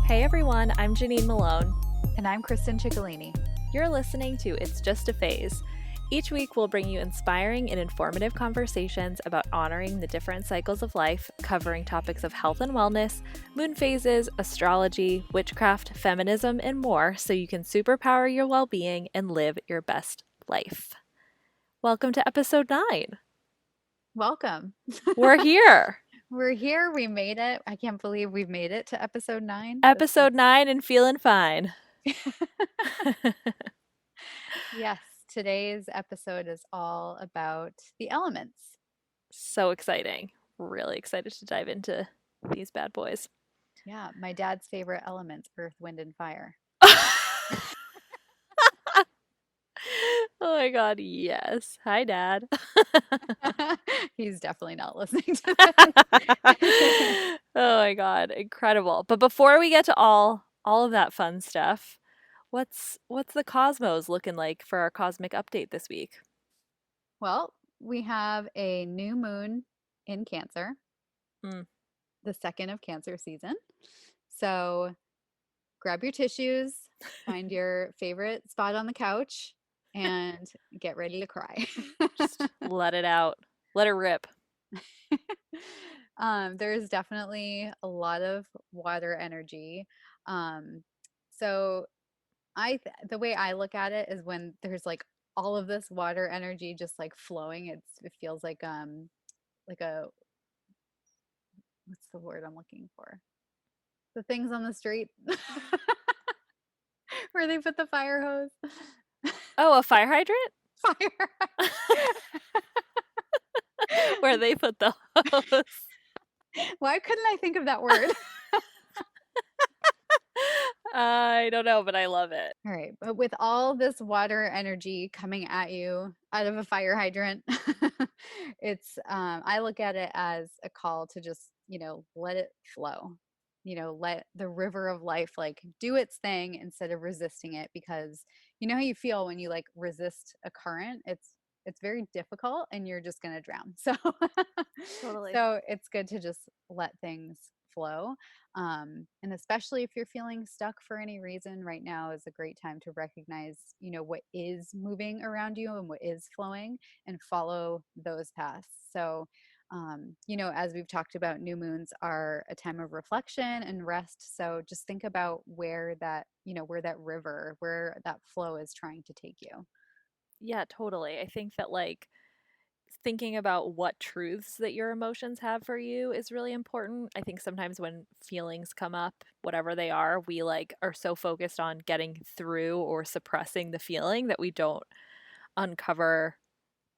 Hey everyone, I'm Janine Malone. And I'm Kristen Janine. You're listening to It's Just a Phase. Each week we'll bring you inspiring and informative conversations about honoring the different cycles of life, covering topics of health and wellness, moon phases, astrology, witchcraft, feminism, and more so you can superpower your well-being and live your best life. Welcome to episode 9. Welcome. We're here. We're here. We made it. I can't believe we've made it to episode 9. Episode 9 and feeling fine. Yes, today's episode is all about the elements. So exciting. Really excited to dive into these bad boys. Yeah, my dad's favorite elements, earth, wind, and fire. Oh my God, yes. Hi, Dad. He's definitely not listening to this. Oh my God, incredible. But before we get to all of that fun stuff, what's the cosmos looking like for our cosmic update this week? Well, we have a new moon in Cancer, the second of Cancer season. So grab your tissues, find your favorite spot on the couch, and get ready to cry. Just let it out. Let it rip. There's definitely a lot of water energy. So the way I look at it is when there's like all of this water energy just like flowing, it feels like a what's the word I'm looking for? The things on the street where they put the fire hose. Oh, a fire hydrant? Fire. Where they put the hose. Why couldn't I think of that word? I don't know, but I love it. All right. But with all this water energy coming at you out of a fire hydrant, it's I look at it as a call to just, let it flow. Let the river of life like do its thing instead of resisting it, because you know how you feel when you like resist a current? It's very difficult and you're just going to drown. So Totally. so it's good to just let things flow. And especially if you're feeling stuck for any reason, right now is a great time to recognize, what is moving around you and what is flowing, and follow those paths. So, as we've talked about, new moons are a time of reflection and rest. So just think about where that river, where that flow is trying to take you. Yeah, totally. I think that like thinking about what truths that your emotions have for you is really important. I think sometimes when feelings come up, whatever they are, we like are so focused on getting through or suppressing the feeling that we don't uncover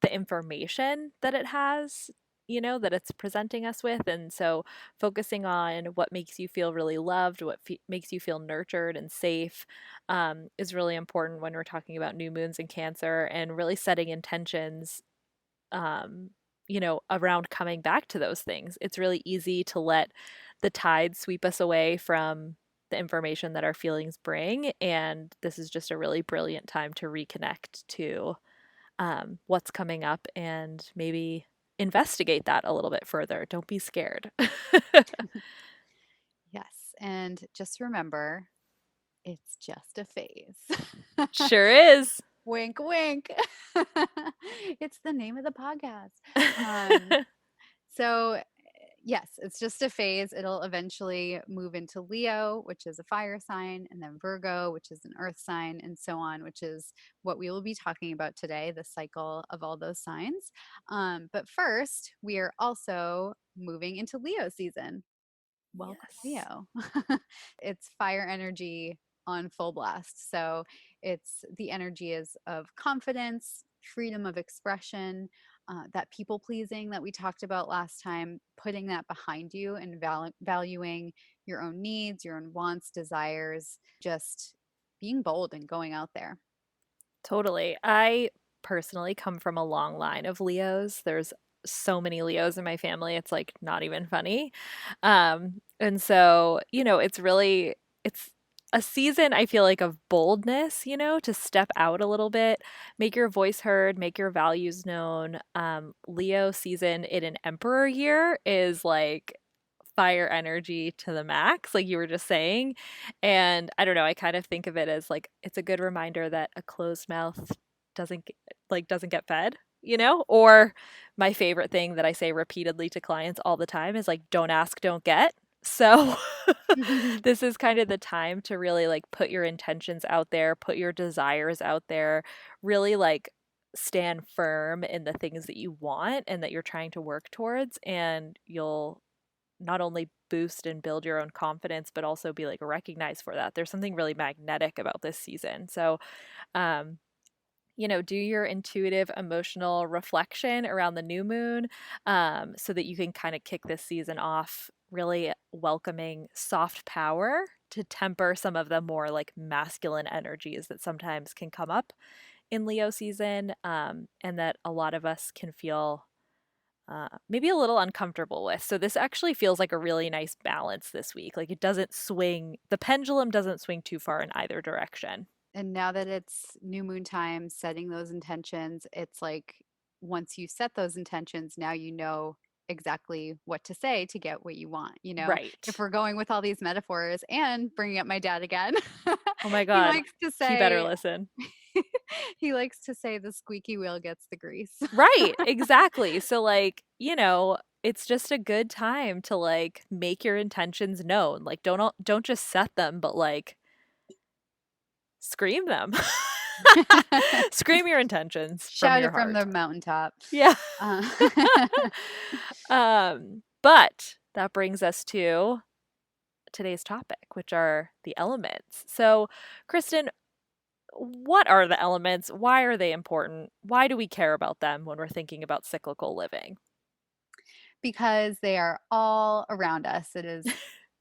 the information that it has, that it's presenting us with. And so focusing on what makes you feel really loved, what makes you feel nurtured and safe, is really important when we're talking about new moons in Cancer, and really setting intentions around coming back to those things. It's really easy to let the tide sweep us away from the information that our feelings bring. And this is just a really brilliant time to reconnect to what's coming up and maybe investigate that a little bit further. Don't be scared. Yes. And just remember, it's just a phase. Sure is. Wink, wink. It's the name of the podcast. So, yes, it's just a phase. It'll eventually move into Leo, which is a fire sign, and then Virgo, which is an earth sign, and so on, which is what we will be talking about today, the cycle of all those signs. But first, we are also moving into Leo season. Welcome, Yes. Leo. It's fire energy on full blast. So it's the energy is of confidence, freedom of expression, that people pleasing that we talked about last time, putting that behind you and valuing your own needs, your own wants, desires, just being bold and going out there. Totally. I personally come from a long line of Leos. There's so many Leos in my family. It's like not even funny. And so, it's a season I feel like of boldness, to step out a little bit, make your voice heard, make your values known. Leo season in an emperor year is like fire energy to the max, like you were just saying. And I don't know, I kind of think of it as like it's a good reminder that a closed mouth doesn't get fed, you know? Or my favorite thing that I say repeatedly to clients all the time is like don't ask, don't get. So this is kind of the time to really like put your intentions out there, put your desires out there, really like stand firm in the things that you want and that you're trying to work towards, and you'll not only boost and build your own confidence but also be like recognized for that. There's something really magnetic about this season. So um do your intuitive emotional reflection around the new moon, so that you can kind of kick this season off really welcoming soft power to temper some of the more like masculine energies that sometimes can come up in Leo season, and that a lot of us can feel maybe a little uncomfortable with. So this actually feels like a really nice balance this week. Like it doesn't swing, the pendulum doesn't swing too far in either direction. And now that it's new moon time, setting those intentions, it's like once you set those intentions, now you know exactly what to say to get what you want. If Right. we're going with all these metaphors and bringing up my dad again, Oh my he God. likes to He better say, listen. he likes to say the squeaky wheel gets the grease. Right, exactly. So like, it's just a good time to like make your intentions known. Like don't just set them, but like scream them. Scream your intentions from Shout your it from the heart. mountaintop. Yeah. Uh, But that brings us to today's topic, which are the elements. So, Kristen, what are the elements? Why are they important? Why do we care about them when we're thinking about cyclical living? because they are all around us. It is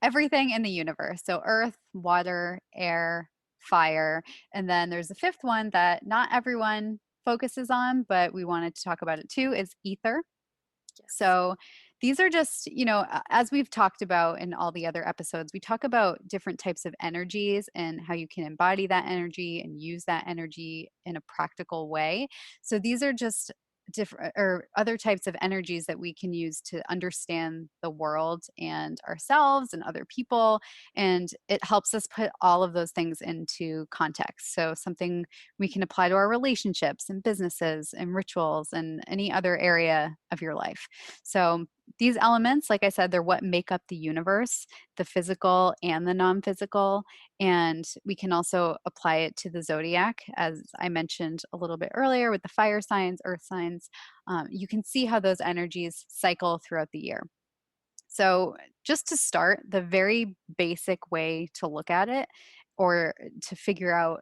everything in the universe. So, earth, water, air, fire. And then there's a fifth one that not everyone focuses on, but we wanted to talk about it too is ether. Yes. So, these are just, as we've talked about in all the other episodes, we talk about different types of energies and how you can embody that energy and use that energy in a practical way. So, these are just different or other types of energies that we can use to understand the world and ourselves and other people. And it helps us put all of those things into context. So, something we can apply to our relationships and businesses and rituals and any other area of your life. So, these elements, like I said, they're what make up the universe, the physical and the non physical. And we can also apply it to the zodiac, as I mentioned a little bit earlier with the fire signs, earth signs. You can see how those energies cycle throughout the year. So, just to start, the very basic way to look at it or to figure out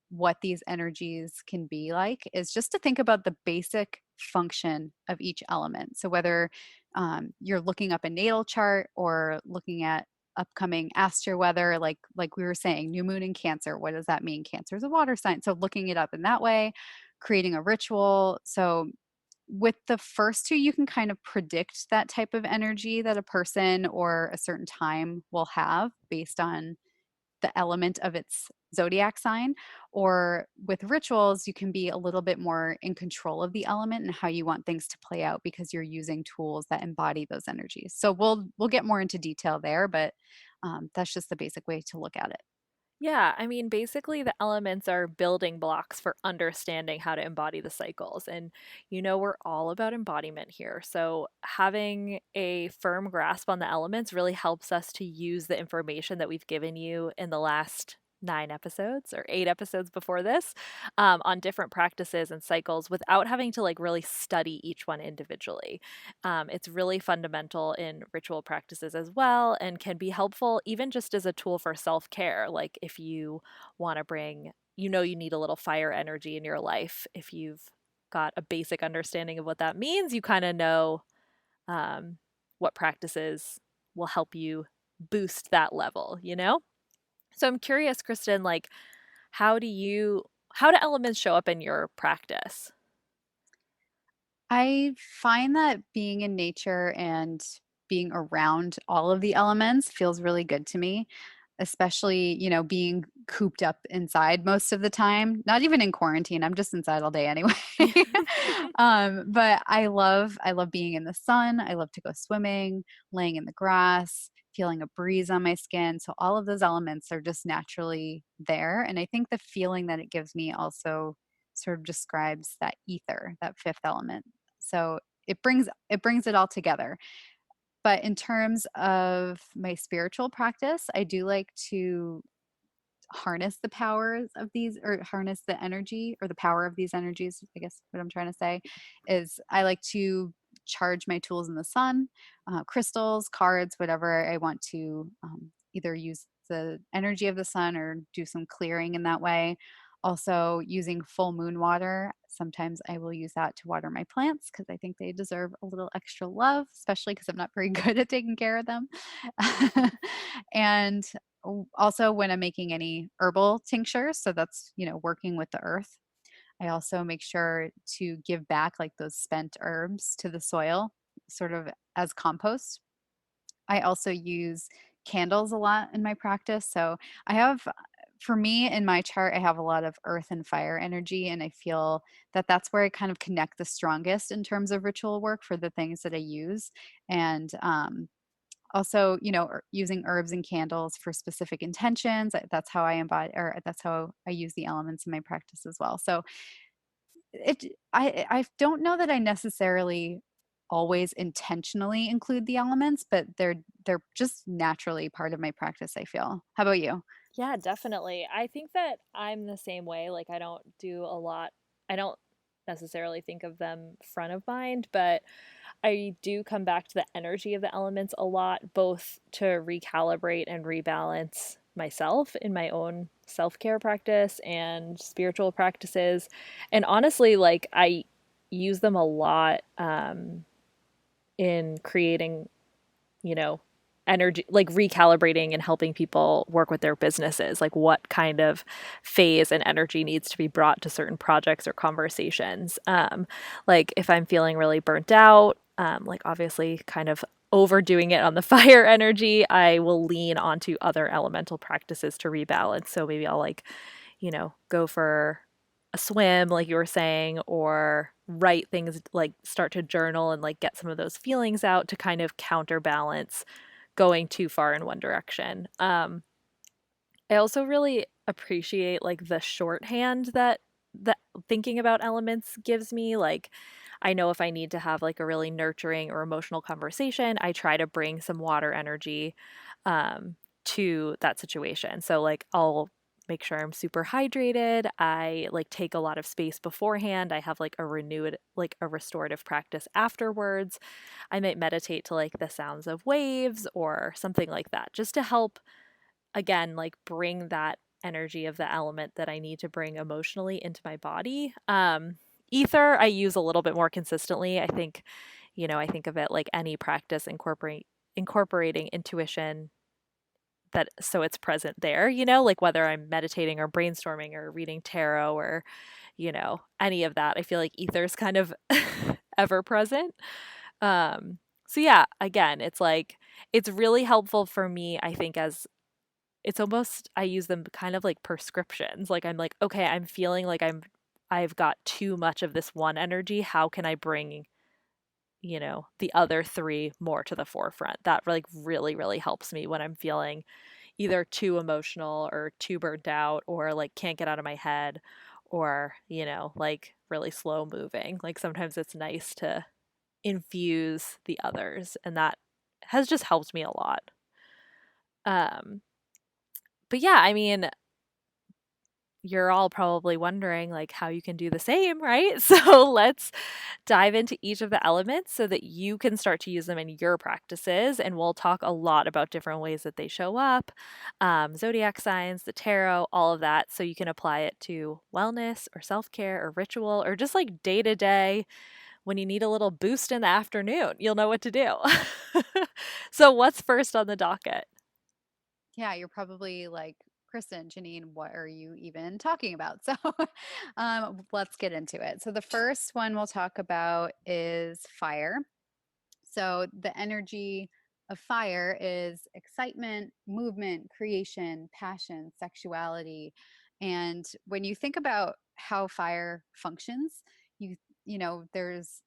what these energies can be like is just to think about the basic function of each element. So, whether you're looking up a natal chart or looking at upcoming astro weather, like we were saying, new moon in Cancer, what does that mean? Cancer is a water sign. So, looking it up in that way, creating a ritual. So, with the first two, you can kind of predict that type of energy that a person or a certain time will have based on the element of its zodiac sign. Or with rituals, you can be a little bit more in control of the element and how you want things to play out because you're using tools that embody those energies. So we'll get more into detail there, but that's just the basic way to look at it. Yeah, I mean, basically, the elements are building blocks for understanding how to embody the cycles. And, we're all about embodiment here. So, having a firm grasp on the elements really helps us to use the information that we've given you in the last 9 episodes or 8 episodes before this, on different practices and cycles without having to like really study each one individually. It's really fundamental in ritual practices as well and can be helpful even just as a tool for self care. Like if you want to you need a little fire energy in your life. If you've got a basic understanding of what that means, you kind of know um, what practices will help you boost that level? So I'm curious, Kristen, like, how do you, how do elements show up in your practice? I find that being in nature and being around all of the elements feels really good to me, especially, being cooped up inside most of the time, not even in quarantine. I'm just inside all day anyway. But I love being in the sun. I love to go swimming, laying in the grass, feeling a breeze on my skin. So all of those elements are just naturally there. And I think the feeling that it gives me also sort of describes that ether, that fifth element. So it brings it all together. But in terms of my spiritual practice, I do like to harness the powers of these, or harness the energy or the power of these energies. I guess what I'm trying to say is I like to charge my tools in the sun, crystals, cards, whatever I want to, either use the energy of the sun or do some clearing in that way. Also, using full moon water. Sometimes I will use that to water my plants because I think they deserve a little extra love, especially because I'm not very good at taking care of them. And also when I'm making any herbal tinctures, so that's, working with the earth, I also make sure to give back like those spent herbs to the soil, sort of as compost. I also use candles a lot in my practice. So I have, for me in my chart, I have a lot of earth and fire energy. And I feel that that's where I kind of connect the strongest in terms of ritual work for the things that I use. And also, using herbs and candles for specific intentions. That's how I embody, or that's how I use the elements in my practice as well. So I don't know that I necessarily always intentionally include the elements, but they're just naturally part of my practice, I feel. How about you? Yeah, definitely. I think that I'm the same way. Like, I don't do a lot, I don't necessarily think of them front of mind, but I do come back to the energy of the elements a lot, both to recalibrate and rebalance myself in my own self care practice and spiritual practices. And honestly, like, I use them a lot in creating, you know, energy, like recalibrating and helping people work with their businesses, like what kind of phase and energy needs to be brought to certain projects or conversations. Like if I'm feeling really burnt out, like obviously kind of overdoing it on the fire energy, I will lean onto other elemental practices to rebalance. So maybe I'll like, go for a swim, like you were saying, or write things, like start to journal and like get some of those feelings out to kind of counterbalance going too far in one direction. I also really appreciate like the shorthand that thinking about elements gives me. Like, I know if I need to have like a really nurturing or emotional conversation, I try to bring some water energy to that situation. So like I'll make sure I'm super hydrated. I like take a lot of space beforehand. I have like a renewed, like a restorative practice afterwards. I might meditate to like the sounds of waves or something like that, just to help, again, like bring that energy of the element that I need to bring emotionally into my body. Ether, I use a little bit more consistently. I think, I think of it like any practice incorporating intuition, that so it's present there, like whether I'm meditating or brainstorming or reading tarot or, any of that. I feel like ether's kind of ever present. So yeah, again, it's like it's really helpful for me, I think, as it's almost, I use them kind of like prescriptions. Like I'm like, okay, I'm feeling like I've got too much of this one energy. How can I bring, the other three more to the forefront? That like really, really helps me when I'm feeling either too emotional or too burnt out or like can't get out of my head or, like really slow moving. Like sometimes it's nice to infuse the others, and that has just helped me a lot. Um but yeah, I mean, you're all probably wondering like how you can do the same, right? So let's dive into each of the elements so that you can start to use them in your practices. And we'll talk a lot about different ways that they show up, zodiac signs, the tarot, all of that. So you can apply it to wellness or self care or ritual or just like day to day when you need a little boost in the afternoon. You'll know what to do. So, what's first on the docket? Yeah, you're probably like, Kristen, Janine, what are you even talking about? So let's get into it. So the first one we'll talk about is fire. So the energy of fire is excitement, movement, creation, passion, sexuality. And when you think about how fire functions, you there's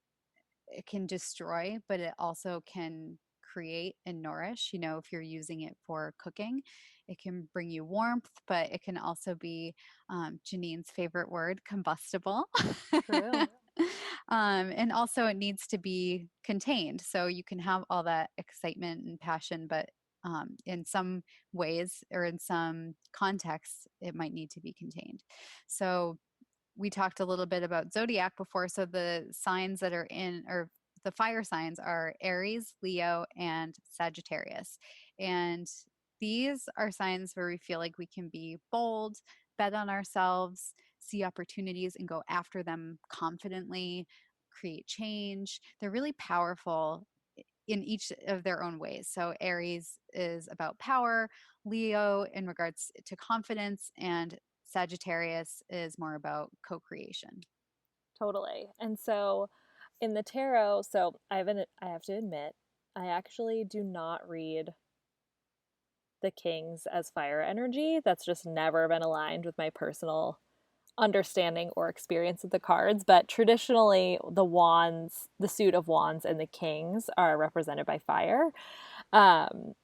it can destroy, but it also can create and nourish. If you're using it for cooking, it can bring you warmth, but it can also be Janine's favorite word, combustible. True. And also, it needs to be contained. So you can have all that excitement and passion, but in some ways or in some contexts, it might need to be contained. So we talked a little bit about zodiac before. So the signs that are in, or the fire signs, are Aries, Leo, and Sagittarius. And these are signs where we feel like we can be bold, bet on ourselves, see opportunities and go after them confidently, create change. They're really powerful in each of their own ways. So Aries is about power, Leo in regards to confidence, and Sagittarius is more about co-creation. Totally. And so in the tarot, so I have to admit, I actually do not read the kings as fire energy. That's just never been aligned with my personal understanding or experience of the cards. But traditionally, the wands, the suit of wands, and the kings are represented by fire. Um,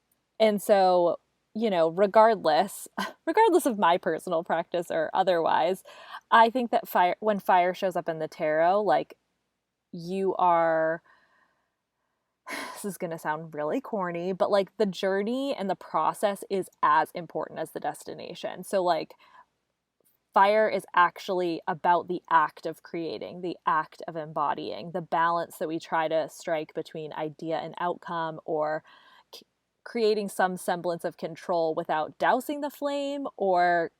and so, regardless of my personal practice or otherwise, I think that when fire shows up in the tarot, like you are, this is going to sound really corny, but like the journey and the process is as important as the destination. So, like, fire is actually about the act of creating, the act of embodying, the balance that we try to strike between idea and outcome, or creating some semblance of control without dousing the flame, or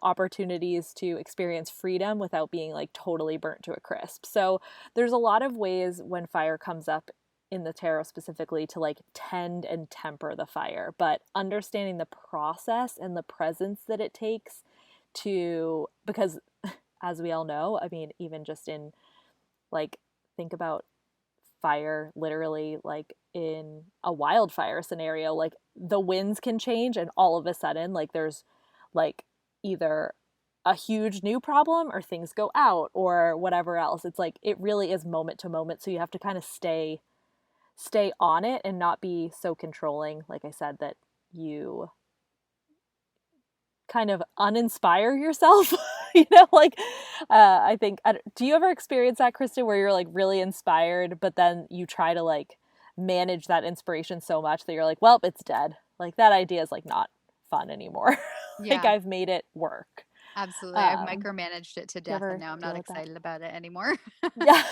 opportunities to experience freedom without being like totally burnt to a crisp. So there's a lot of ways when fire comes up in the tarot specifically to like tend and temper the fire, but understanding the process and the presence that it takes to, because as we all know, I mean, even just in like, think about fire literally like in a wildfire scenario, like the winds can change and all of a sudden like there's like either a huge new problem or things go out or whatever else. It's like it really is moment to moment, so you have to kind of stay on it and not be so controlling, like I said, that you kind of uninspire yourself. Like I think, do you ever experience that, Kristen, where you're like really inspired but then you try to like manage that inspiration so much that you're like, well, it's dead, like that idea is like not fun anymore. Like Yeah, I've made it work. absolutely. I've um micromanaged it to do you death and ever now I'm deal not with that? excited about it anymore. Yeah.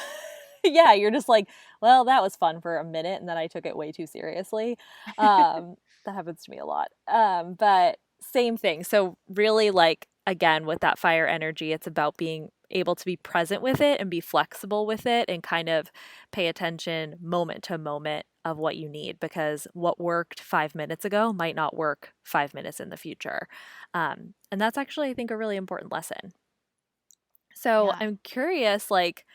Yeah, you're just like, well, that was fun for a minute and then I took it way too seriously. That happens to me a lot. But same thing. So really, like, again, with that fire energy, it's about being able to be present with it and be flexible with it and kind of pay attention moment to moment of what you need, because what worked 5 minutes ago might not work 5 minutes in the future. And that's actually, I think, a really important lesson. So Yeah. I'm curious, like,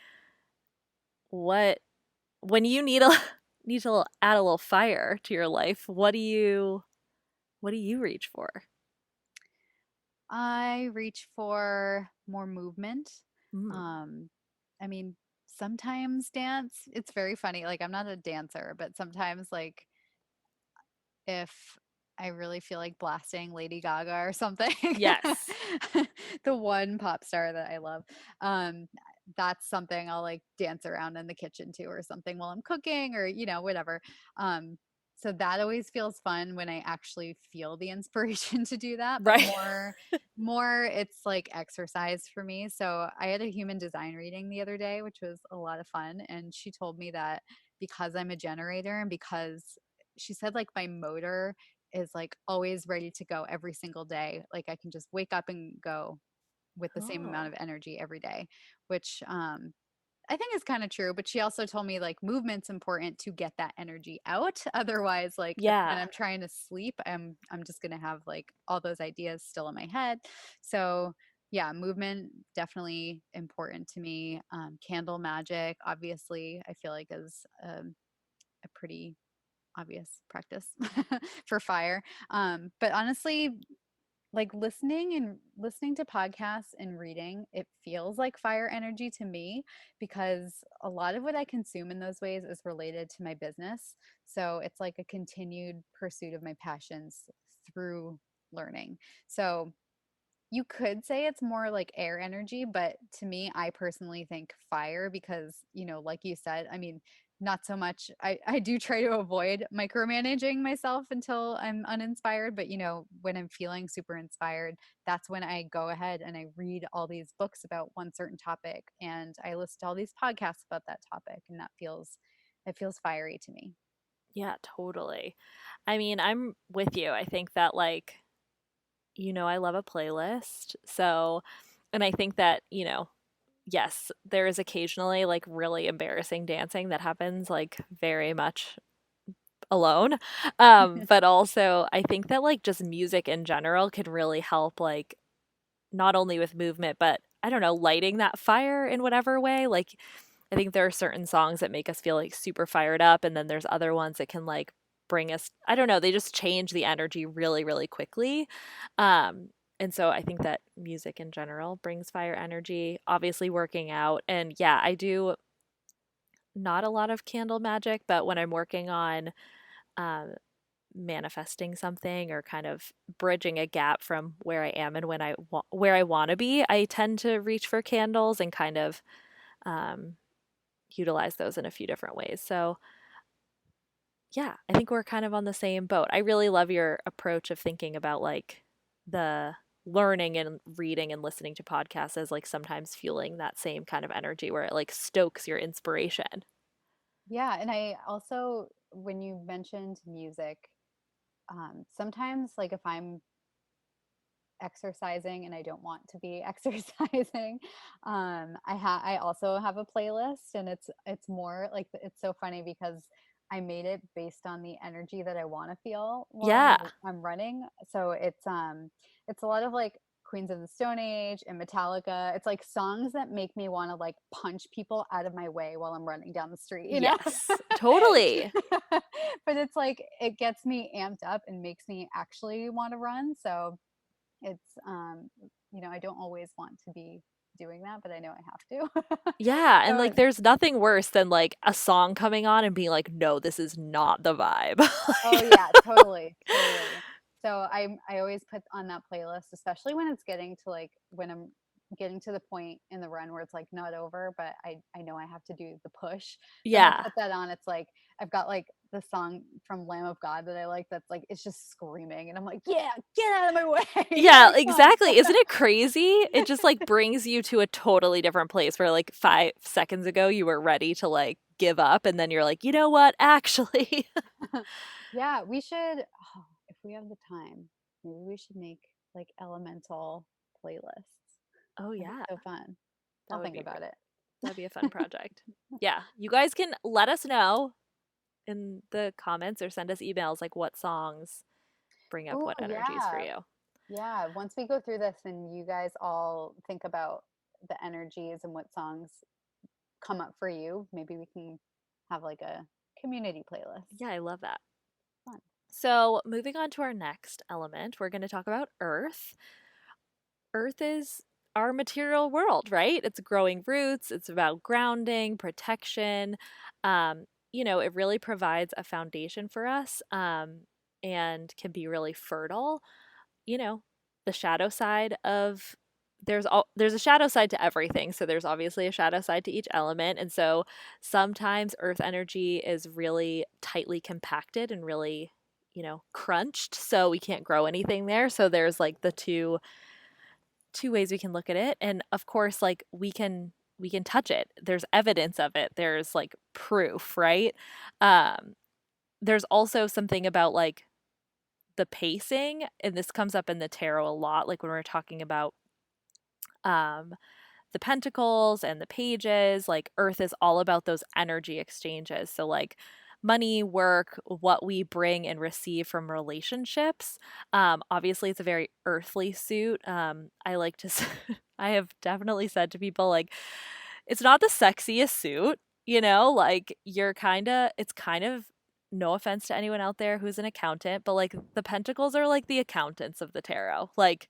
what when you need a need to add a little fire to your life, what do you reach for? I reach for more movement. Mm. Um, I mean, sometimes dance, it's very funny. Like, I'm not a dancer, but sometimes, like, if I really feel like blasting Lady Gaga or something, Yes. the one pop star that I love, um, that's something I'll like dance around in the kitchen to or something while I'm cooking or, whatever. Um, so that always feels fun when I actually feel the inspiration to do that, but Right. more it's like exercise for me. So I had a human design reading the other day, which was a lot of fun, and she told me that because I'm a generator and because she said like my motor is like always ready to go every single day. Like I can just wake up and go with the same amount Oh. of energy every day, which I think is kind of true. But she also told me like movement's important to get that energy out. Otherwise, like if when Yeah. I'm trying to sleep, I'm just gonna have like all those ideas still in my head. So yeah, movement definitely important to me. Candle magic, obviously, I feel like is a pretty obvious practice for fire. But honestly, like listening to podcasts and reading, it feels like fire energy to me because a lot of what I consume in those ways is related to my business. So it's like a continued pursuit of my passions through learning. So you could say it's more like air energy, but to me, I personally think fire because, like you said, I mean, not so much. I do try to avoid micromanaging myself until I'm uninspired, but when I'm feeling super inspired, that's when I go ahead and I read all these books about one certain topic and I listen to all these podcasts about that topic, and it feels fiery to me. Yeah, totally. I mean, I'm with you. I think that like, I love a playlist. So, and I think that, yes, there is occasionally like really embarrassing dancing that happens like very much alone. But also I think that like just music in general can really help like not only with movement, but I don't know, lighting that fire in whatever way. Like I think there are certain songs that make us feel like super fired up, and then there's other ones that can like bring us, I don't know, they just change the energy really, really quickly. Um, and so I think that music in general brings fire energy, obviously working out. And yeah, I do not a lot of candle magic, but when I'm working on um, manifesting something or kind of bridging a gap from where I am and where I want to be, I tend to reach for candles and kind of um, utilize those in a few different ways. So, yeah, I think we're kind of on the same boat. I really love your approach of thinking about like the learning and reading and listening to podcasts as like sometimes fueling that same kind of energy where it like stokes your inspiration. Yeah, and I also, when you mentioned music, sometimes like if I'm exercising and I don't want to be exercising, I also have a playlist, and it's more like, it's so funny because I made it based on the energy that I want to feel while Yeah. I'm running. So it's a lot of like Queens of the Stone Age and Metallica. It's like songs that make me want to like punch people out of my way while I'm running down the street. Yes. Totally. But it's like it gets me amped up and makes me actually want to run. So it's I don't always want to be doing that, but I know I have to. Yeah, and like So, there's nothing worse than like a song coming on and being like, "No, this is not the vibe." oh Like, yeah, totally, totally. So I always put on that playlist, especially when it's getting to like when I'm getting to the point in the run where it's like not over, but I know I have to do the push. Then I'll yeah. put that on. It's like I've got like the song from Lamb of God that I like that's like it's just screaming, and I'm like, yeah, get out of my way. Yeah, Like, come exactly. Isn't it crazy? It just like brings you to a totally different place where like 5 seconds ago you were ready to like give up and then you're like, "You know what? Actually." yeah, we should, if we have the time, maybe we should make like elemental playlists. Oh That'd be yeah. so fun. That I'll would think be about it. that'd be a fun project. Yeah, you guys can let us know in the comments or send us emails like what songs bring up Oh, what energies for yeah. you. Yeah. Once we go through this and you guys all think about the energies and what songs come up for you, maybe we can have like a community playlist. Yeah, I love that. Fun. So, moving on to our next element, we're going to talk about Earth. Earth is our material world, right? It's growing roots, it's about grounding, protection. It really provides a foundation for us and can be really fertile. You know, the shadow side of there's a shadow side to everything. So there's obviously a shadow side to each element. And so sometimes earth energy is really tightly compacted and really, crunched, so we can't grow anything there. So there's like the two ways we can look at it. And of course, like we can touch it. There's evidence of it. There's like proof, right? Um there's also something about like the pacing, and this comes up in the tarot a lot, like when we're talking about um the pentacles and the pages. Like earth is all about those energy exchanges, so like money, work, what we bring and receive from relationships. Obviously it's a very earthly suit. I like to I have definitely said to people like it's not the sexiest suit, like it's kind of no offense to anyone out there who's an accountant, but like the pentacles are like the accountants of the tarot. Like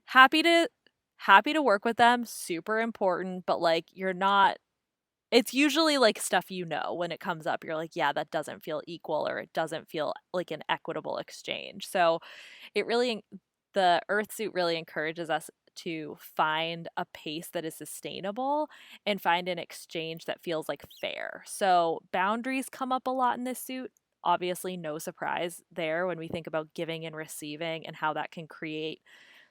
happy to happy to work with them, super important, but like you're not, it's usually like stuff you know when it comes up. You're like, yeah, that doesn't feel equal or it doesn't feel like an equitable exchange. So it really, the earth suit really encourages us to find a pace that is sustainable and find an exchange that feels like fair. So boundaries come up a lot in this suit. Obviously, no surprise there when we think about giving and receiving and how that can create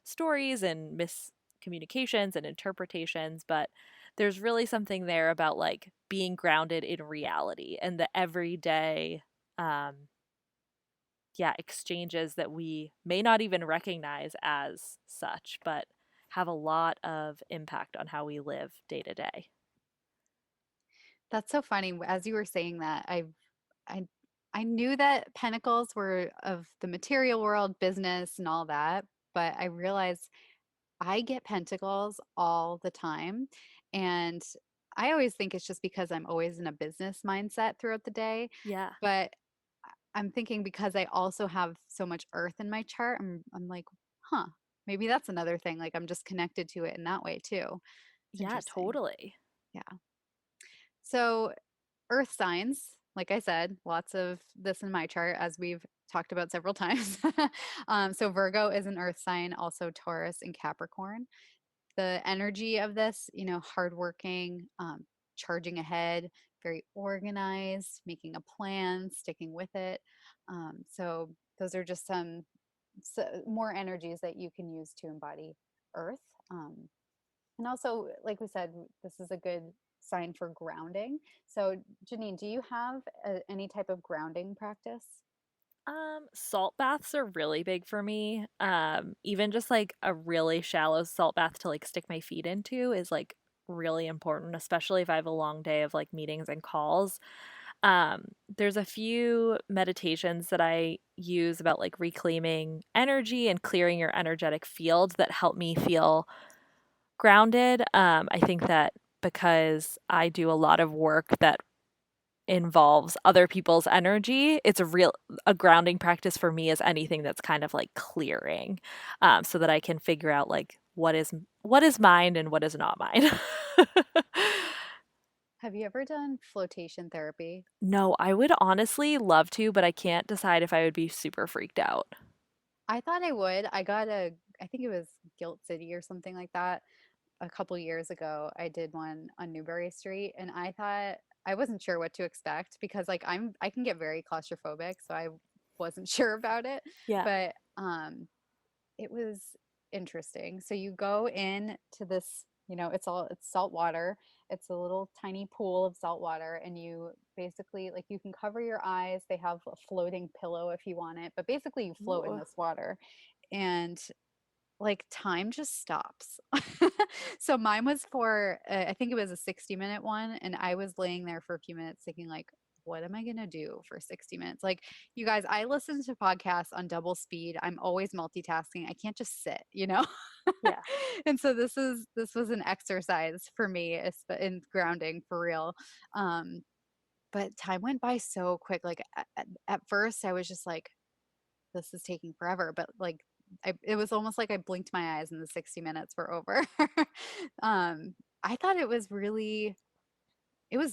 stories and miscommunications and interpretations. But there's really something there about like being grounded in reality and the everyday um, yeah, exchanges that we may not even recognize as such, but have a lot of impact on how we live day to day. That's so funny. As you were saying that, I I knew that pentacles were of the material world, business and all that, but I realized I get pentacles all the time. And I always think it's just because I'm always in a business mindset throughout the day. Yeah. But I'm thinking because I also have so much earth in my chart, I'm like, huh, maybe that's another thing. Like I'm just connected to it in that way too. It's Yeah, interesting. totally. Yeah. So earth signs, like I said, lots of this in my chart, as we've talked about several times. So Virgo is an earth sign, also Taurus and Capricorn. The energy of this, hardworking, charging ahead, very organized, making a plan, sticking with it. So those are just some more energies that you can use to embody earth. Um, and also, like we said, this is a good sign for grounding. So, Janine, do you have any type of grounding practice? Salt baths are really big for me. Even just like a really shallow salt bath to like stick my feet into is like really important, especially if I have a long day of like meetings and calls. There's a few meditations that I use about like reclaiming energy and clearing your energetic field that help me feel grounded. I think that because I do a lot of work that involves other people's energy, it's a grounding practice for me is anything that's kind of like clearing, so that I can figure out like what is mine and what is not mine. Have you ever done flotation therapy? No, I would honestly love to, but I can't decide if I would be super freaked out. I thought I would. I think it was Guilt City or something like that a couple years ago. I did one on Newbury Street, and I wasn't sure what to expect because like I can get very claustrophobic, so I wasn't sure about it. Yeah. But it was interesting. So you go in to this, it's salt water. It's a little tiny pool of salt water, and you basically like you can cover your eyes. They have a floating pillow if you want it, but basically you float in Ooh. this water. And like time just stops. So mine was for I think it was a 60-minute one, and I was laying there for a few minutes thinking like, what am I going to do for 60 minutes? Like, you guys, I listen to podcasts on double speed. I'm always multitasking. I can't just sit. Yeah. And so this was an exercise for me in grounding for real. Um but time went by so quick. Like at first I was just like, this is taking forever, but like it was almost like I blinked my eyes and the 60 minutes were over. um, I thought it was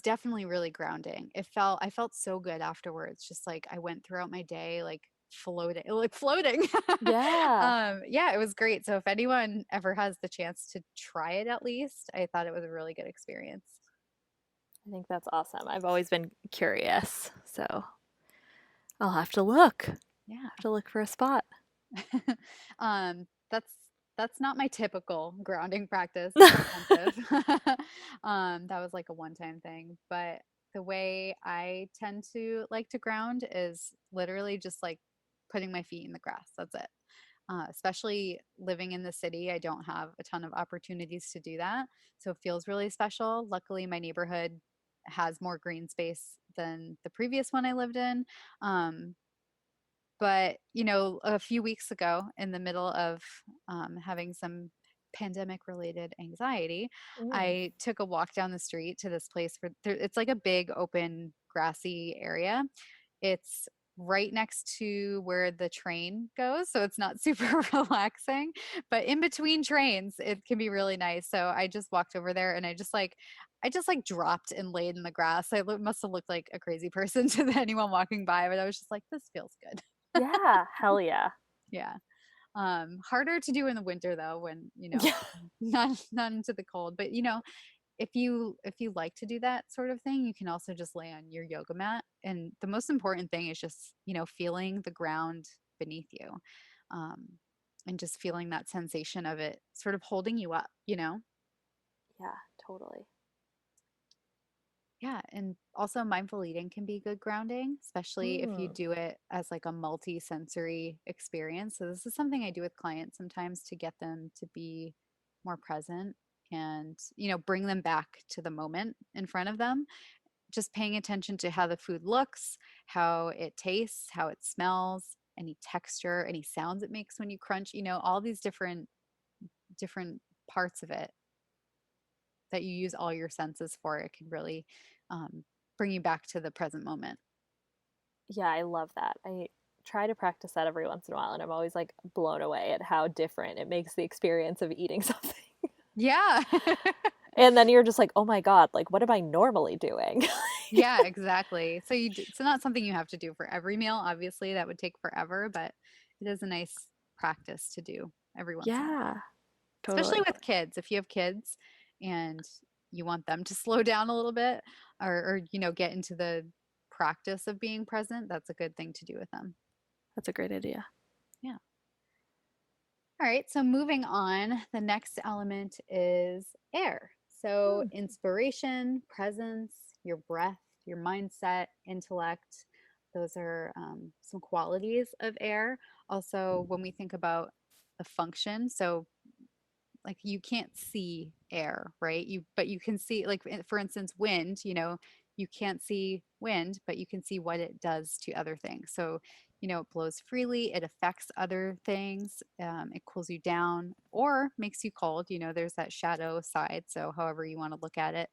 definitely really grounding. I felt so good afterwards. Just like I went throughout my day, like floating. Yeah. Yeah, it was great. So if anyone ever has the chance to try it at least, I thought it was a really good experience. I think that's awesome. I've always been curious, so I'll have to look. Yeah. Have to look for a spot. That's not my typical grounding practice. It's expensive. That was like a one-time thing, but the way I tend to like to ground is literally just like putting my feet in the grass. That's it. Especially living in the city, I don't have a ton of opportunities to do that, so it feels really special. Luckily, my neighborhood has more green space than the previous one I lived in. Um, but, a few weeks ago, in the middle of having some pandemic related anxiety, Mm. I took a walk down the street to this place where it's like a big open grassy area. It's right next to where the train goes, so it's not super relaxing, but in between trains, it can be really nice. So I just walked over there and I just like dropped and laid in the grass. Must have looked like a crazy person to anyone walking by, but I was just like, this feels good. Yeah, hell yeah. Yeah. Harder to do in the winter though, when, Yeah. not into the cold. But if you like to do that sort of thing, you can also just lay on your yoga mat. And the most important thing is just, feeling the ground beneath you. Um, and just feeling that sensation of it sort of holding you up. Yeah, totally. Yeah, and also mindful eating can be good grounding, especially if you Mm, do it as like a multi-sensory experience. So this is something I do with clients sometimes to get them to be more present and, bring them back to the moment in front of them. Just paying attention to how the food looks, how it tastes, how it smells, any texture, any sounds it makes when you crunch, all these different parts of it that you use all your senses for. It can really bring you back to the present moment. yeah, I love that. I try to practice that every once in a while, and I'm always like blown away at how different it makes the experience of eating something. Yeah. And then you're just like, oh my God, like, what am I normally doing? Yeah, exactly. It's not something you have to do for every meal. Obviously, that would take forever, but it is a nice practice to do every once in a while. Yeah, Especially totally. with kids. If you have kids and you want them to slow down a little bit or get into the practice of being present, that's a good thing to do with them. That's a great idea. Yeah. All right, so moving on, the next element is air. So, Hmm, inspiration, presence, your breath, your mindset, intellect, those are some qualities of air. Also, when we think about the function, so like you can't see air, right? But you can see, like, for instance, wind, you can't see wind, but you can see what it does to other things. So, it blows freely, it affects other things, it cools you down or makes you cold. There's that shadow side. So however you want to look at it,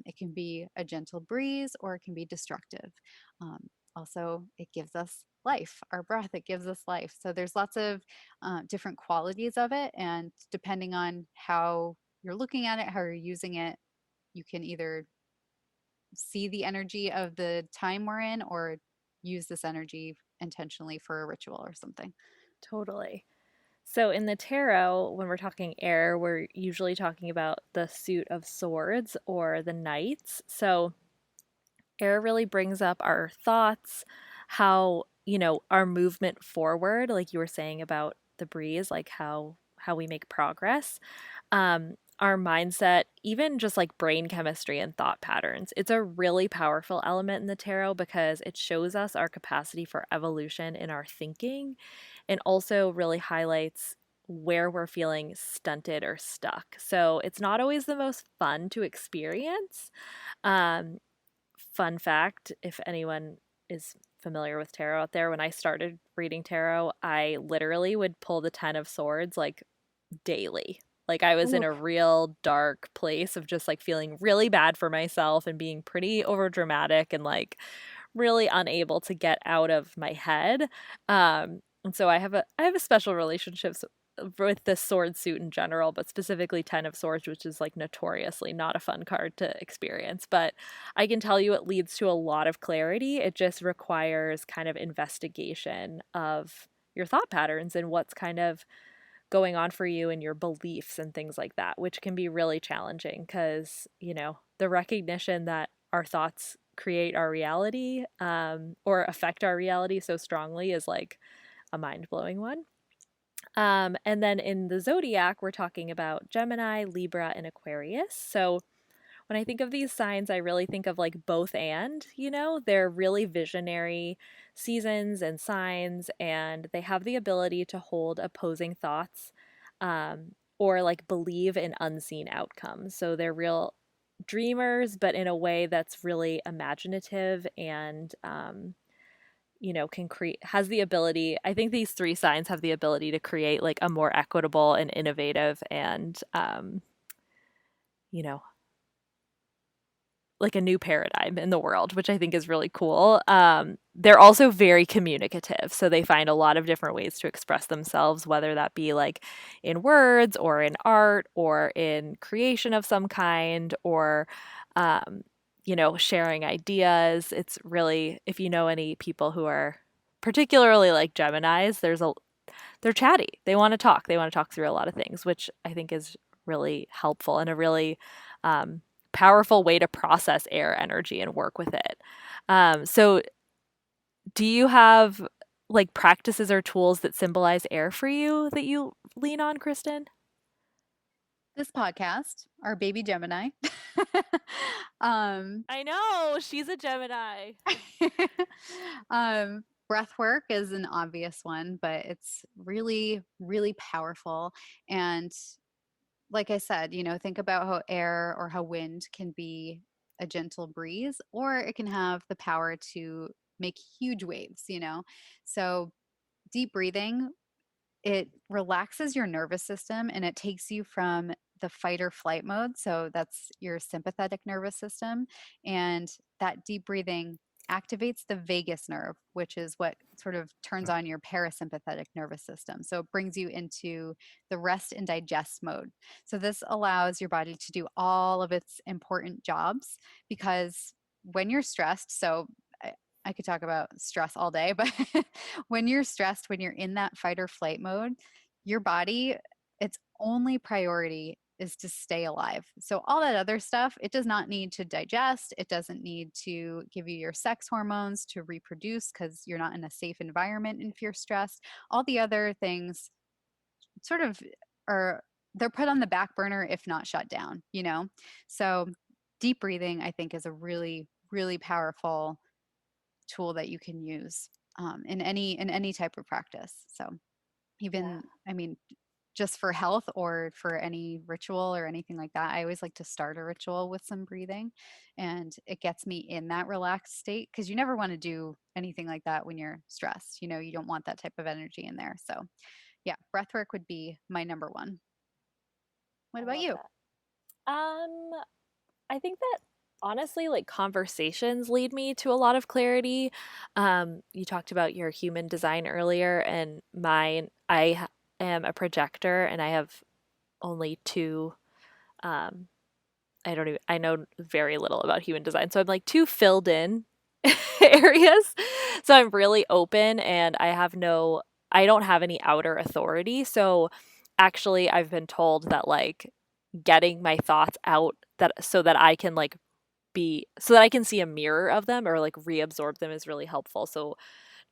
it can be a gentle breeze or it can be destructive. um, Also, it gives us life, our breath, it gives us life. So there's lots of different qualities of it. And depending on how you're looking at it, how you're using it, you can either see the energy of the time we're in or use this energy intentionally for a ritual or something. totally. So in the tarot, when we're talking air, we're usually talking about the suit of swords or the knights. So air really brings up our thoughts, how, our movement forward, like you were saying about the breeze, like how we make progress. Our mindset, even just like brain chemistry and thought patterns. It's a really powerful element in the tarot because it shows us our capacity for evolution in our thinking and also really highlights where we're feeling stunted or stuck. So it's not always the most fun to experience. Um, Fun fact, if anyone is familiar with tarot out there, when I started reading tarot, I literally would pull the 10 of swords like daily. Like I was in Ooh, a real dark place of just like feeling really bad for myself and being pretty over dramatic and like really unable to get out of my head. And so I have a special relationship with the sword suit in general, but specifically 10 of swords, which is like notoriously not a fun card to experience. But I can tell you it leads to a lot of clarity. It just requires kind of investigation of your thought patterns and what's kind of going on for you and your beliefs and things like that, which can be really challenging because, the recognition that our thoughts create our reality or affect our reality so strongly is like a mind blowing one. And then in the zodiac, we're talking about Gemini, Libra, and Aquarius. So when I think of these signs, I really think of like both and, they're really visionary seasons and signs, and they have the ability to hold opposing thoughts or like believe in unseen outcomes. So they're real dreamers, but in a way that's really imaginative and, can create, has the ability. I think these three signs have the ability to create like a more equitable and innovative and, you know, like a new paradigm in the world, which I think is really cool. they're also very communicative. So they find a lot of different ways to express themselves, whether that be like in words or in art or in creation of some kind or, um, sharing ideas. It's really, if you know any people who are particularly like Geminis, they're chatty. They want to talk. They want to talk through a lot of things, which I think is really helpful and a really um, powerful way to process air energy and work with it. So do you have like practices or tools that symbolize air for you that you lean on, Kristen? This podcast, our baby Gemini. um, I know she's a Gemini. Breath work is an obvious one, but it's really, really powerful. And like I said, think about how air or how wind can be a gentle breeze, or it can have the power to make huge waves. So deep breathing, it relaxes your nervous system and it takes you from the fight or flight mode. So that's your sympathetic nervous system. And that deep breathing activates the vagus nerve, which is what sort of turns on your parasympathetic nervous system. So it brings you into the rest and digest mode. So this allows your body to do all of its important jobs because when you're stressed, I could talk about stress all day, but when you're stressed, when you're in that fight or flight mode, your body, its only priority is to stay alive. So, all that other stuff, it does not need to digest. It doesn't need to give you your sex hormones to reproduce because you're not in a safe environment if you're stressed. All the other things sort of are, they're put on the back burner if not shut down. So, deep breathing, I think, is a really, really powerful tool that you can use in any type of practice. So Yeah. even, I mean, just for health or for any ritual or anything like that, I always like to start a ritual with some breathing, and it gets me in that relaxed state because you never want to do anything like that when you're stressed. You don't want that type of energy in there. So yeah, breath work would be my number one. What I about love you? that. I think that honestly, like conversations lead me to a lot of clarity. You talked about your human design earlier, and mine, am a projector, and I have only two. Um, I know very little about human design, so I'm like two filled in areas. So I'm really open, and I don't have any outer authority. So actually, I've been told that like getting my thoughts out that so that I can like so that I can see a mirror of them or like reabsorb them is really helpful. So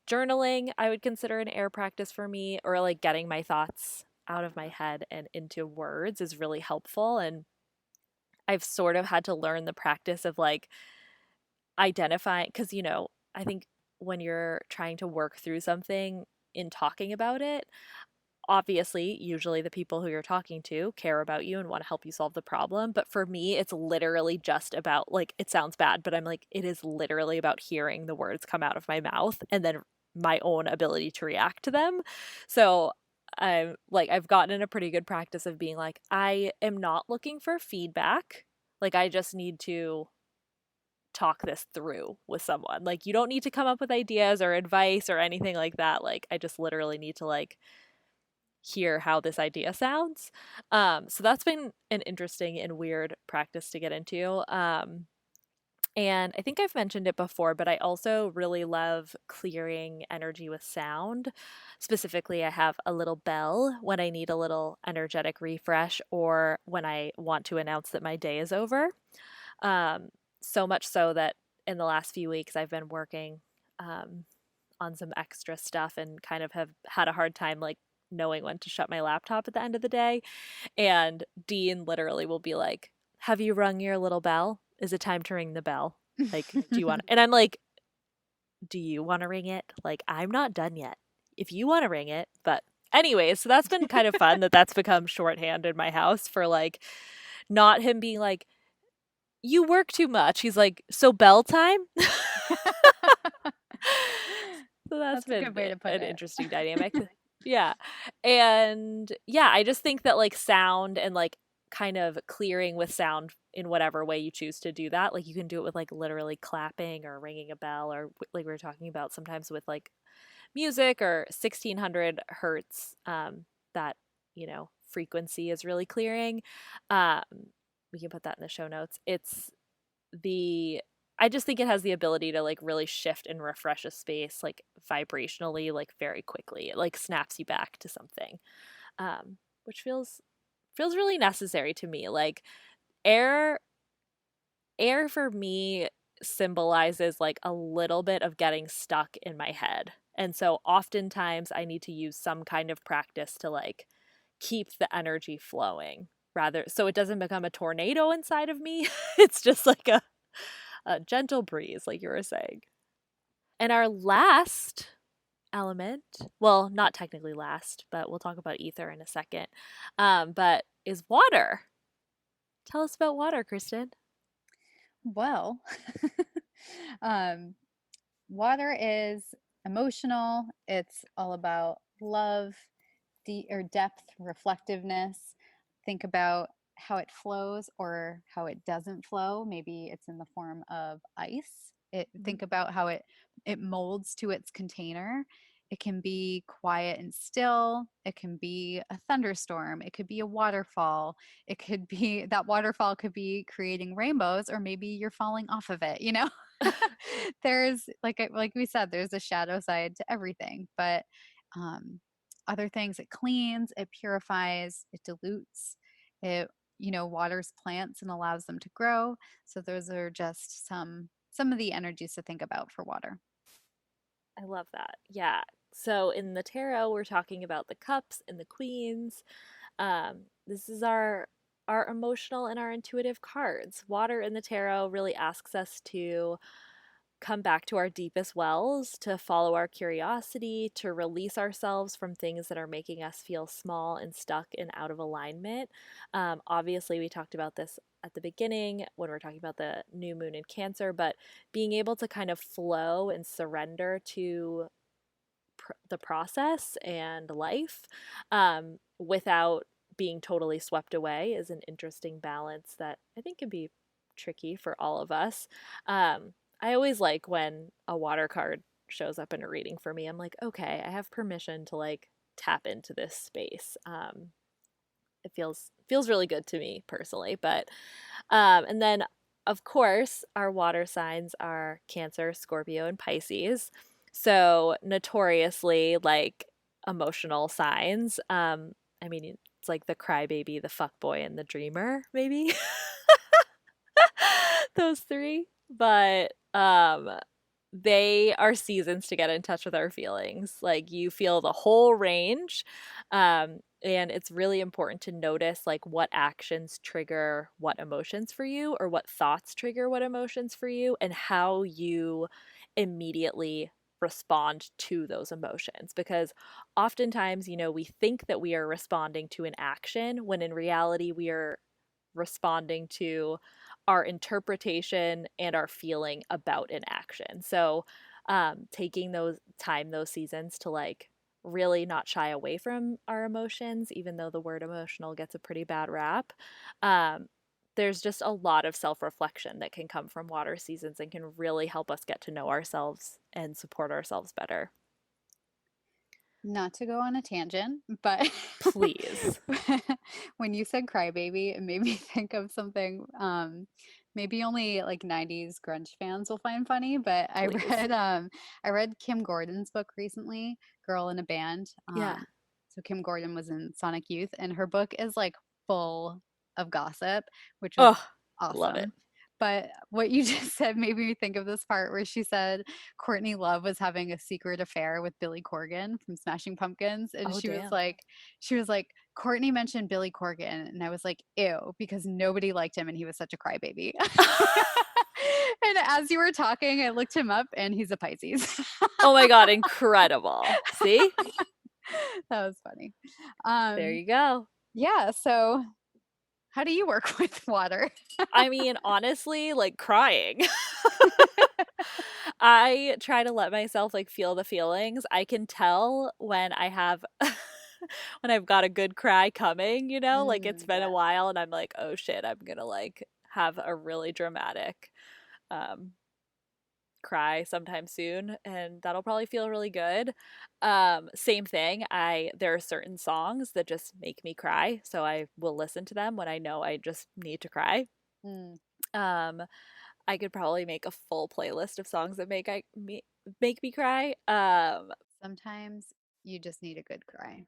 journaling, I would consider an air practice for me, or like getting my thoughts out of my head and into words is really helpful. And I've sort of had to learn the practice of like identifying, because, I think when you're trying to work through something in talking about it, obviously, usually the people who you're talking to care about you and want to help you solve the problem. But for me, it's literally just about like, it sounds bad, but I'm like, it is literally about hearing the words come out of my mouth and then my own ability to react to them. So I'm like, I've gotten in a pretty good practice of being like, I am not looking for feedback. Like, I just need to talk this through with someone. Like, you don't need to come up with ideas or advice or anything like that. Like, I just literally need to like hear how this idea sounds. So that's been an interesting and weird practice to get into. And I think I've mentioned it before, but I also really love clearing energy with sound. Specifically, I have a little bell when I need a little energetic refresh or when I want to announce that my day is over. Um, so much so that in the last few weeks, I've been working um, on some extra stuff and kind of have had a hard time like knowing when to shut my laptop at the end of the day. And Dean literally will be like, "Have you rung your little bell? Is it time to ring the bell? Like, do you want?" And I'm like, "Do you want to ring it? Like, I'm not done yet. If you want to ring it." But anyways, so that's been kind of fun that that's become shorthand in my house for like not him being like, "You work too much." He's like, "So bell time?" So that's That's a been good way to put an it. interesting dynamic. Yeah. And yeah, I just think that like sound and like kind of clearing with sound in whatever way you choose to do that. Like you can do it with like literally clapping or ringing a bell, or like we were talking about sometimes with like music or 1600 hertz, that, frequency is really clearing. Um, we can put that in the show notes. The I just think it has the ability to like really shift and refresh a space like vibrationally, like very quickly. It like snaps you back to something, which feels really necessary to me. Like air air for me symbolizes like a little bit of getting stuck in my head. And so oftentimes I need to use some kind of practice to like keep the energy flowing, rather so it doesn't become a tornado inside of me. It's just like a gentle breeze, like you were saying. And our last element, well, not technically last, but we'll talk about ether in a second, but is water. Tell us about water, Kristen. Well, um, water is emotional. It's all about love, or depth, reflectiveness. Think about how it flows or how it doesn't flow. Maybe it's in the form of ice. Mhm. Think about how it molds to its container. It can be quiet and still. It can be a thunderstorm. It could be a waterfall. It could be that waterfall could be creating rainbows, or maybe you're falling off of it, you know? There's like we said, there's a shadow side to everything, but um other things, it cleans, it purifies, it dilutes, it waters plants and allows them to grow. So those are just some of the energies to think about for water. I love that. Yeah. So in the tarot, we're talking about the cups and the queens. This is our emotional and our intuitive cards. Water in the tarot really asks us to come back to our deepest wells, to follow our curiosity, to release ourselves from things that are making us feel small and stuck and out of alignment. Obviously, we talked about this at the beginning when we're talking about the new moon in Cancer, but being able to kind of flow and surrender to the process and life, without being totally swept away is an interesting balance that I think can be tricky for all of us. I always like when a water card shows up in a reading for me. I'm like, okay, I have permission to like tap into this space. It feels really good to me personally. But and then of course our water signs are Cancer, Scorpio, and Pisces. So notoriously like emotional signs. I mean, it's like the crybaby, the fuckboy, and the dreamer, maybe. Those three. But they are seasons to get in touch with our feelings. Like you feel the whole range. And it's really important to notice like what actions trigger what emotions for you, or what thoughts trigger what emotions for you, and how you immediately respond to those emotions. Because oftentimes, we think that we are responding to an action when in reality we are responding to our interpretation and our feeling about an action. So, taking those seasons to like really not shy away from our emotions, even though the word emotional gets a pretty bad rap. Um, there's just a lot of self reflection that can come from water seasons and can really help us get to know ourselves and support ourselves better. Not to go on a tangent, but Please. when you said crybaby, it made me think of something maybe only like 90s grunge fans will find funny, but Please. I read Kim Gordon's book recently, Girl in a Band. Yeah. So Kim Gordon was in Sonic Youth, and her book is like full of gossip, which was Oh, love it. awesome. But what you just said made me think of this part where she said Courtney Love was having a secret affair with Billy Corgan from Smashing Pumpkins, and Oh, damn. she was like, Courtney mentioned Billy Corgan, and I was like, ew, because nobody liked him, and he was such a crybaby. And as you were talking, I looked him up, and he's a Pisces. Oh my God, incredible. See? That was funny. There Um, you go. yeah. So, how do you work with water? I mean, honestly, like crying. I try to let myself like feel the feelings. I can tell when I have when I've got a good cry coming, like it's been a Yeah. while and I'm like, "Oh shit, I'm going to like have a really dramatic um, cry sometime soon, and that'll probably feel really good. Same thing. There are certain songs that just make me cry, so I will listen to them when I know I just need to cry. Mm. Um, I could probably make a full playlist of songs that make me cry. Sometimes you just need a good cry.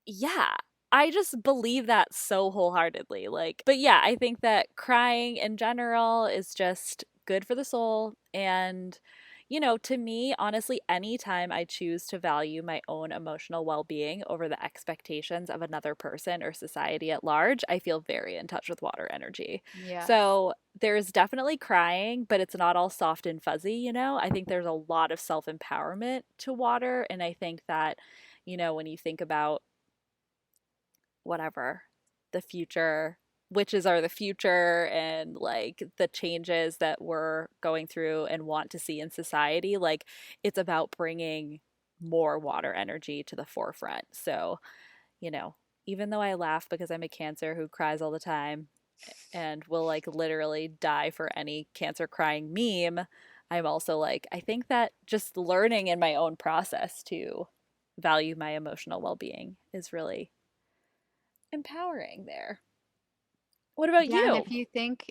Yeah, I just believe that so wholeheartedly. Like, but yeah, I think that crying in general is just good for the soul. And, to me, honestly, anytime I choose to value my own emotional well being over the expectations of another person or society at large, I feel very in touch with water energy. Yes. So there's definitely crying, but it's not all soft and fuzzy. I think there's a lot of self empowerment to water. And I think that, when you think about whatever the future, witches are the future, and like the changes that we're going through and want to see in society, like it's about bringing more water energy to the forefront. So, you know even though I laugh because I'm a Cancer who cries all the time and will like literally die for any Cancer crying meme, I'm also like, I think that just learning in my own process to value my emotional well-being is really empowering there. What about Yeah, and you?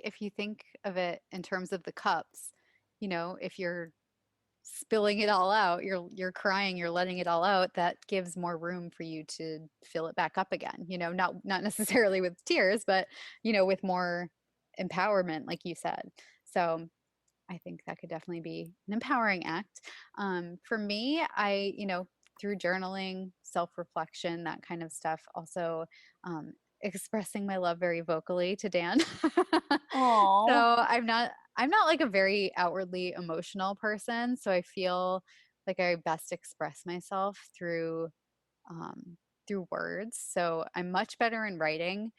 if you think of it in terms of the cups, if you're spilling it all out, you're crying, you're letting it all out, that gives more room for you to fill it back up again. Not necessarily with tears, but with more empowerment, like you said. So I think that could definitely be an empowering act. For me, through journaling, self reflection, that kind of stuff, also expressing my love very vocally to Dan. Oh, So I'm not like a very outwardly emotional person. So I feel like I best express myself through words. So I'm much better in writing,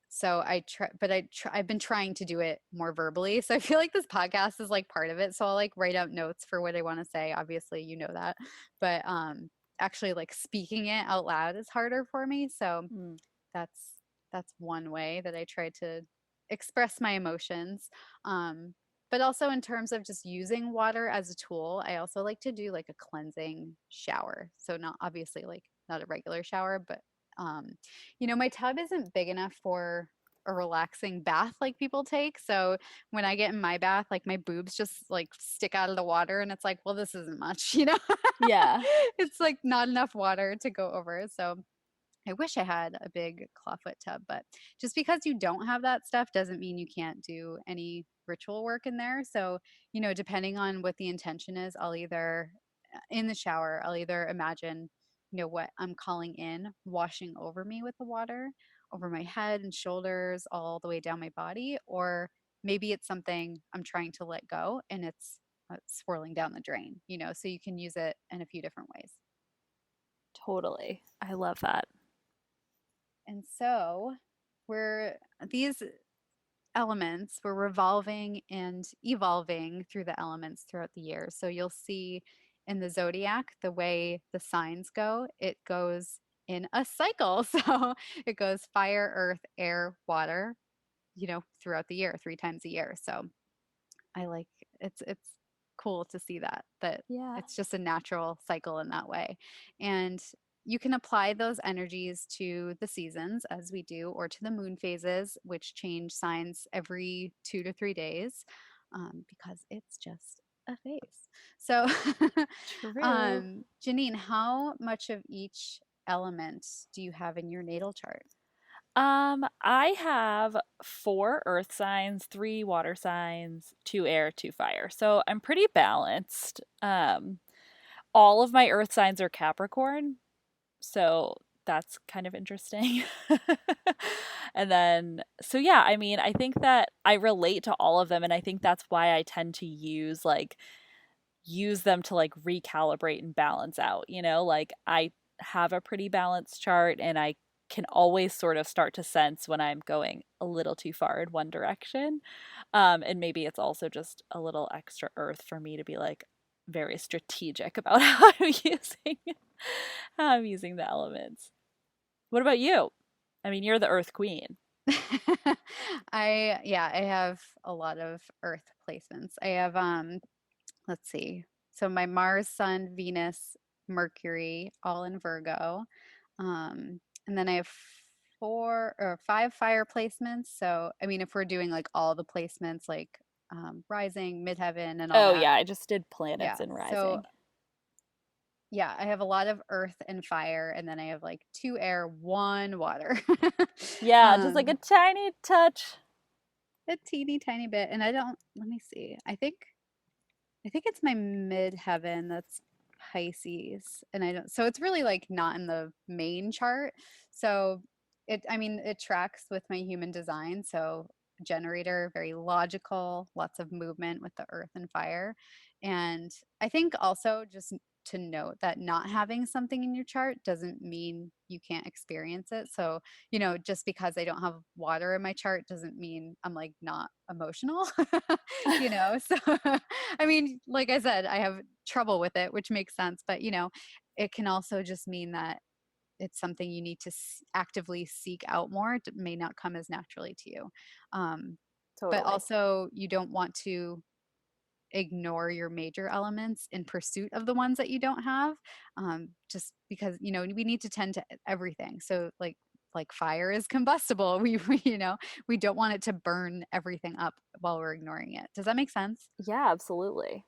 so I've been trying to do it more verbally. So I feel like this podcast is like part of it. So I'll like write out notes for what I want to say. Obviously, you know that. But actually like speaking it out loud is harder for me. So mm, that's that's one way that I try to express my emotions. But also in terms of just using water as a tool, I also like to do like a cleansing shower. So not obviously like not a regular shower, but um, my tub isn't big enough for a relaxing bath like people take. So when I get in my bath, like my boobs just like stick out of the water and it's like, well, this isn't much. yeah, It's like not enough water to go over. So I wish I had a big clawfoot tub, but just because you don't have that stuff doesn't mean you can't do any ritual work in there. So, depending on what the intention is, in the shower, I'll either imagine, what I'm calling in, washing over me with the water, over my head and shoulders, all the way down my body, or maybe it's something I'm trying to let go and it's swirling down the drain. So you can use it in a few different ways. totally. I love that. And so we're these elements, we're revolving and evolving through the elements throughout the year. So you'll see in the zodiac, the way the signs go, it goes in a cycle. So it goes fire, earth, air, water, throughout the year, 3 times a year. So I like it's cool to see that Yeah, it's just a natural cycle in that way. And you can apply those energies to the seasons as we do, or to the moon phases, which change signs every 2 to 3 days, because it's just a phase. So, true. Janine, how much of each element do you have in your natal chart? I have 4 earth signs, 3 water signs, 2 air, 2 fire. So I'm pretty balanced. All of my earth signs are Capricorn, so that's kind of interesting. And then, so yeah, I mean, I think that I relate to all of them, and I think that's why I tend to use them to like recalibrate and balance out, like I have a pretty balanced chart, and I can always sort of start to sense when I'm going a little too far in one direction. And maybe it's also just a little extra earth for me to be like very strategic about how I'm using the elements. What about you? I mean, you're the earth queen. I have a lot of earth placements. I have let's see. So my Mars, Sun, Venus, Mercury all in Virgo. And then I have 4 or 5 fire placements. So I mean if we're doing like all the placements like rising, midheaven and all Oh that. yeah, I just did Yeah. planets and So rising. yeah, I have a lot of earth and fire, and then I have like 2 air, 1 water. Yeah, just like a um, tiny touch. a teeny tiny bit. And I don't, let me see. I think it's my midheaven that's Pisces. And I don't, so it's really like not in the main chart. So I mean, it tracks with my human design. So generator, very logical, lots of movement with the earth and fire. And I think also just to note that not having something in your chart doesn't mean you can't experience it. So, just because I don't have water in my chart doesn't mean I'm like not emotional, So I mean, like I said, I have trouble with it, which makes sense, but it can also just mean that it's something you need to actively seek out more. It may not come as naturally to you. Um, but Totally. also, you don't want to ignore your major elements in pursuit of the ones that you don't have, just because we need to tend to everything. So like fire is combustible. We don't want it to burn everything up while we're ignoring it. Does that make sense? Yeah, absolutely.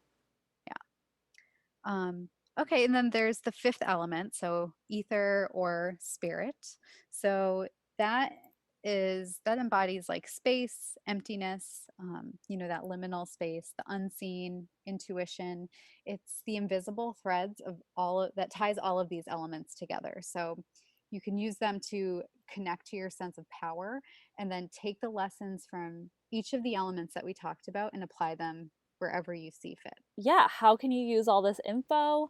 Um, okay, and then there's the fifth element, so ether or spirit. So that that embodies like space, emptiness, that liminal space, the unseen, intuition. It's the invisible threads of that ties all of these elements together. So you can use them to connect to your sense of power and then take the lessons from each of the elements that we talked about and apply them wherever you see fit. Yeah, how can you use all this info?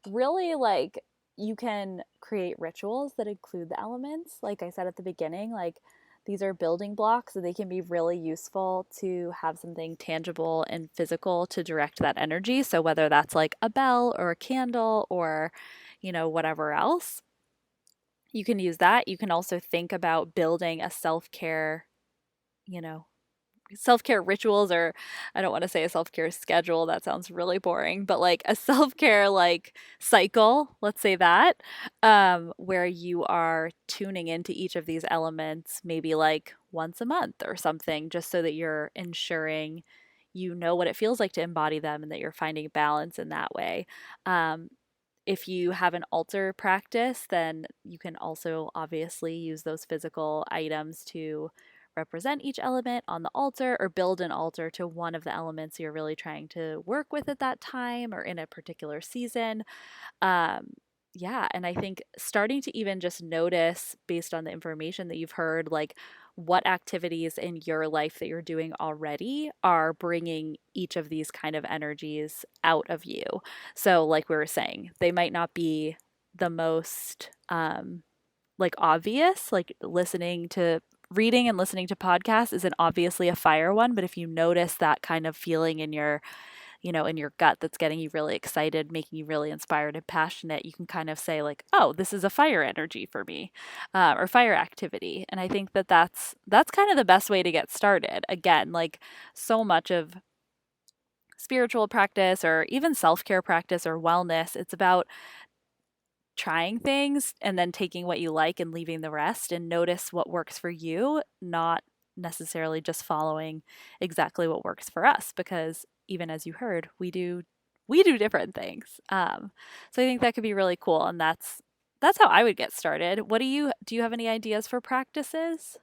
Really, like, you can create rituals that include the elements. Like I said at the beginning, like, these are building blocks, so they can be really useful to have something tangible and physical to direct that energy. So, whether that's like a bell or a candle or, whatever else, you can use that. You can also think about building a you know, self care rituals, or I don't want to say a self care schedule. That sounds really boring, but like a self care like cycle, let's say that, where you are tuning into each of these elements, maybe like once a month or something, just so that you're ensuring you know what it feels like to embody them and that you're finding balance in that way. Um, if you have an altar practice, then you can also obviously use those physical items to represent each element on the altar or build an altar to one of the elements you're really trying to work with at that time or in a particular season. Um, yeah, and I think starting to even just notice based on the information that you've heard, like what activities in your life that you're doing already are bringing each of these kind of energies out of you. So, like we were saying, they might not be the most like obvious, like reading and listening to podcasts isn't obviously a fire one, but if you notice that kind of feeling in your gut that's getting you really excited, making you really inspired and passionate, you can kind of say like, "Oh, this is a fire energy for me," or fire activity. And I think that that's kind of the best way to get started. Again, like so much of spiritual practice or even self care practice or wellness, it's about trying things and then taking what you like and leaving the rest and notice what works for you, not necessarily just following exactly what works for us because even as you heard, we do different things. So I think that could be really cool and that's how I would get started. Do you have any ideas for practices?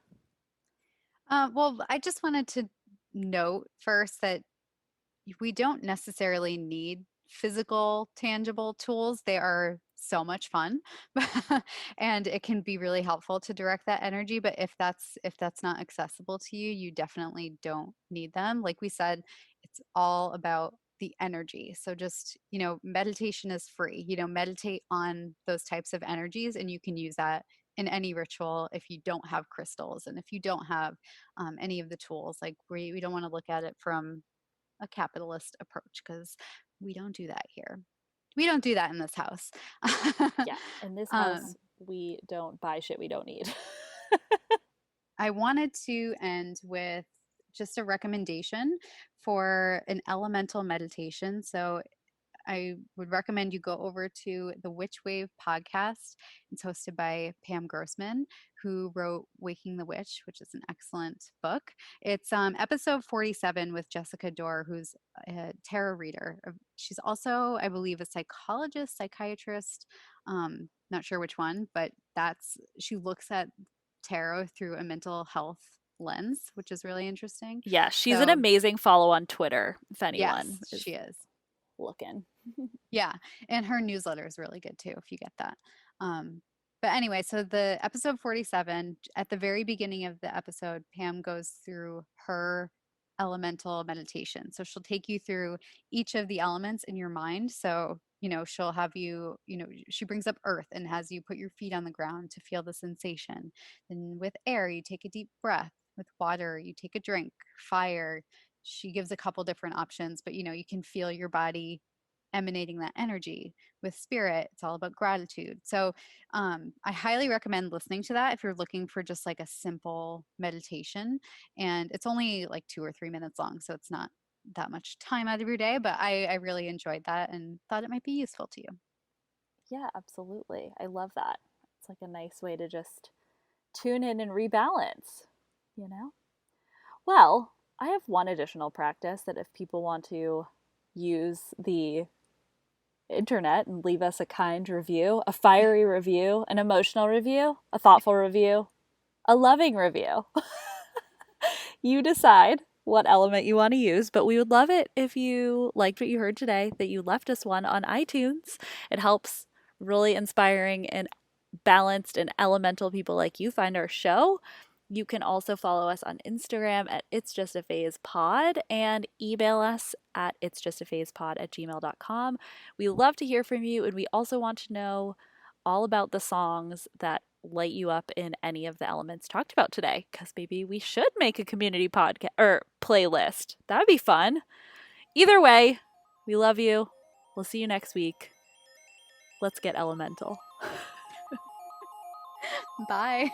Well, I just wanted to note first that we don't necessarily need physical, tangible tools. They are so much fun, and it can be really helpful to direct that energy. But if that's not accessible to you, you definitely don't need them. Like we said, it's all about the energy. So just meditation is free. Meditate on those types of energies, and you can use that in any ritual if you don't have crystals and if you don't have any of the tools. Like we don't want to look at it from a capitalist approach because we don't do that here. We don't do that in this house. Yeah, in this house um, we don't buy shit we don't need. I wanted to end with just a recommendation for an elemental meditation. So I would recommend you go over to the Witch Wave podcast. It's hosted by Pam Grossman, who wrote Waking the Witch, which is an excellent book. It's episode 47 with Jessica Dorr, who's a tarot reader. She's also, I believe, a psychologist, psychiatrist. Not sure which one, but she looks at tarot through a mental health lens, which is really interesting. Yeah, she's an So, amazing follow on Twitter if anyone yes, is she is. looking. Yeah, and her newsletter is really good too if you get that. But anyway, so the episode 47, at the very beginning of the episode, Pam goes through her elemental meditation. So she'll take you through each of the elements in your mind. So, she'll have you, she brings up earth and has you put your feet on the ground to feel the sensation. Then with air, you take a deep breath. With water, you take a drink. Fire, she gives a couple different options, but you can feel your body emanating that energy. With spirit, it's all about gratitude. So I highly recommend listening to that if you're looking for just like a simple meditation. And it's only like 2 or 3 minutes long, so it's not that much time out of your day, but I really enjoyed that and thought it might be useful to you. Yeah, absolutely. I love that. It's like a nice way to just tune in and rebalance, you know? Well, I have one additional practice that if people want to use the internet and leave us a kind review, a fiery review, an emotional review, a thoughtful review, a loving review. You decide what element you want to use, but we would love it if you liked what you heard today, that you left us one on iTunes. It helps really inspiring and balanced and elemental people like you find our show. You can also follow us on Instagram at It's Just a Phase Pod and email us at It's Just a Phase Pod at gmail.com. We love to hear from you, and we also want to know all about the songs that light you up in any of the elements talked about today, because maybe we should make a community podcast or playlist. That would be fun. Either way, we love you. We'll see you next week. Let's get elemental. Bye.